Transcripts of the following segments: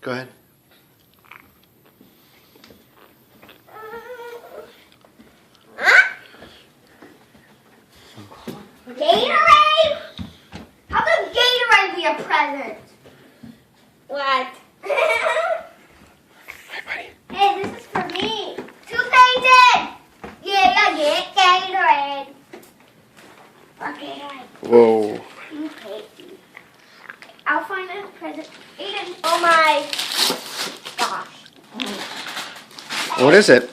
Go ahead. Gatorade? How could Gatorade be a present? What? Hi, buddy. Hey, this is for me. To Peyton. Yeah, I get Gatorade. For Gatorade. Whoa. You Peyton. I'll find a present. Aiden. Oh my gosh. What is it?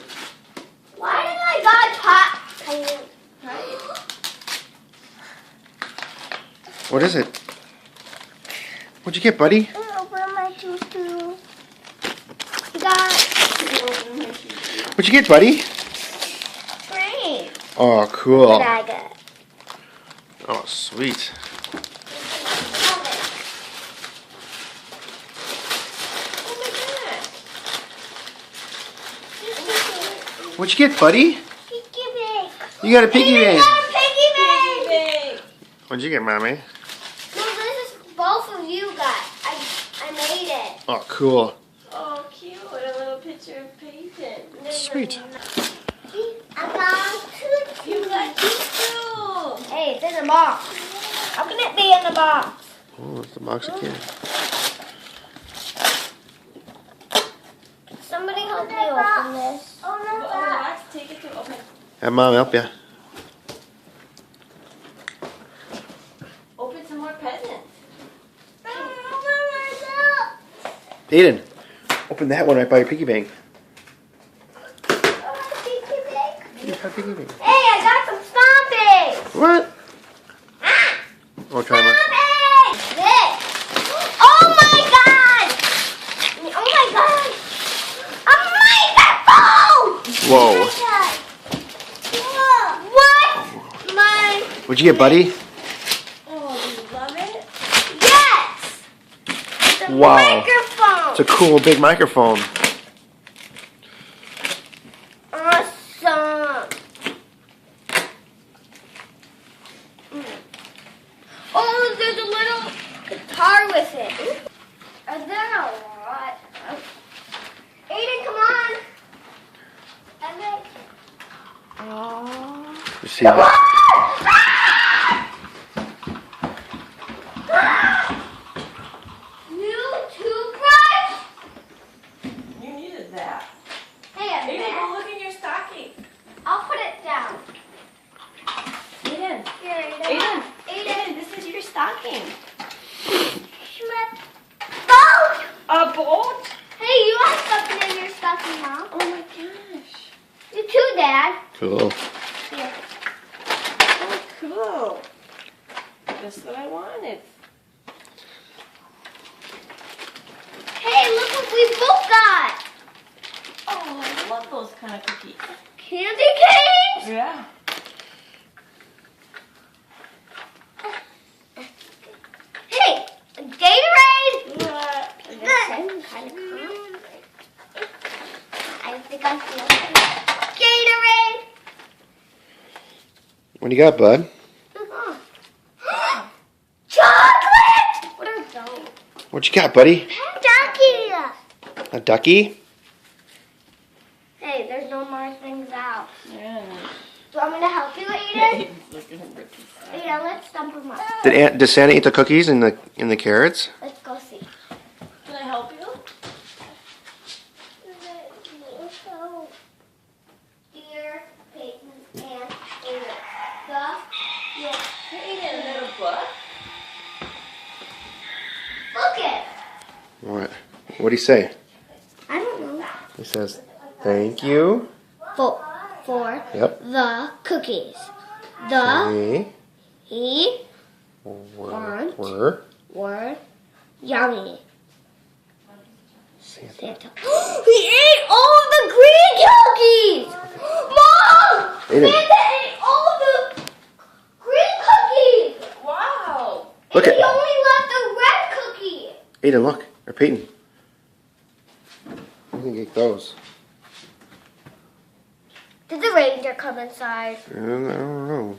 Why did I got hot? What is it? What'd you get, buddy? Open my shoes too. You got What'd you get, buddy? great. Oh, cool. What I got? Oh, sweet. What'd you get, buddy? Piggy bank. You got a piggy Aiden bank. got a piggy bank. What'd you get, mommy? No, this is both of you got. I made it. Oh, cool. Oh, cute. A little picture of Peyton. Sweet. I got two. You got two too. Hey, it's in the box. How can it be in the box? Oh, it's the box of candy. Somebody help me open this. Oh, no, Oh, relax. Take it to open. Have mom help you. Open some more presents. Aiden, open that one right by your piggy bank. You got a piggy bank. Hey, I got some stomping. What? Oh, try mine. Stomping. This. Oh my god. Oh my god. A microphone. Whoa. What? My. What'd you get, buddy? Oh, do you love it? Yes. It's a Wow. microphone. It's a cool big microphone. Awesome. Oh, there's a little guitar with it. Are there a lot? Aiden, come on. Oh. You see that? New toothbrush? You needed that. Hey, a Aiden, mat. go look in your stocking. I'll put it down. Aiden. Here, Aiden. Aiden. Aiden. Aiden, this is your stocking. Boat! A boat? Hey, you have something in your stocking, Mom. Oh my gosh. You too, Dad. Cool. Here. Oh, cool. Just what I wanted. Hey, look what we both got. Oh, I love those kind of cookies. Candy canes. Yeah. Hey, Gatorade. What? I think I feel Gatorade. What do you got, bud? Chocolate. What are those? What you got, buddy? Ducky. A ducky? Hey, there's no more things out. Yeah. Do you want me to help you, Aiden? Aiden's looking at Ricky's stocking. Aiden, let's dump them up. Did Santa eat the cookies and the carrots? Let's go see. Can I help you? Dear Peyton and Aiden, Aiden, a little book. look it. What? What'd he say? I don't know. He says, thank you. For Yep. the cookies. The We he were were yummy. Santa. Santa. He ate all of the green cookies! Mom! Ate 'em. Santa ate all of the green cookies! Wow. Look and he at only left the red cookie! Aiden, look. Or Peyton. You can get those. Did the reindeer come inside? I don't know.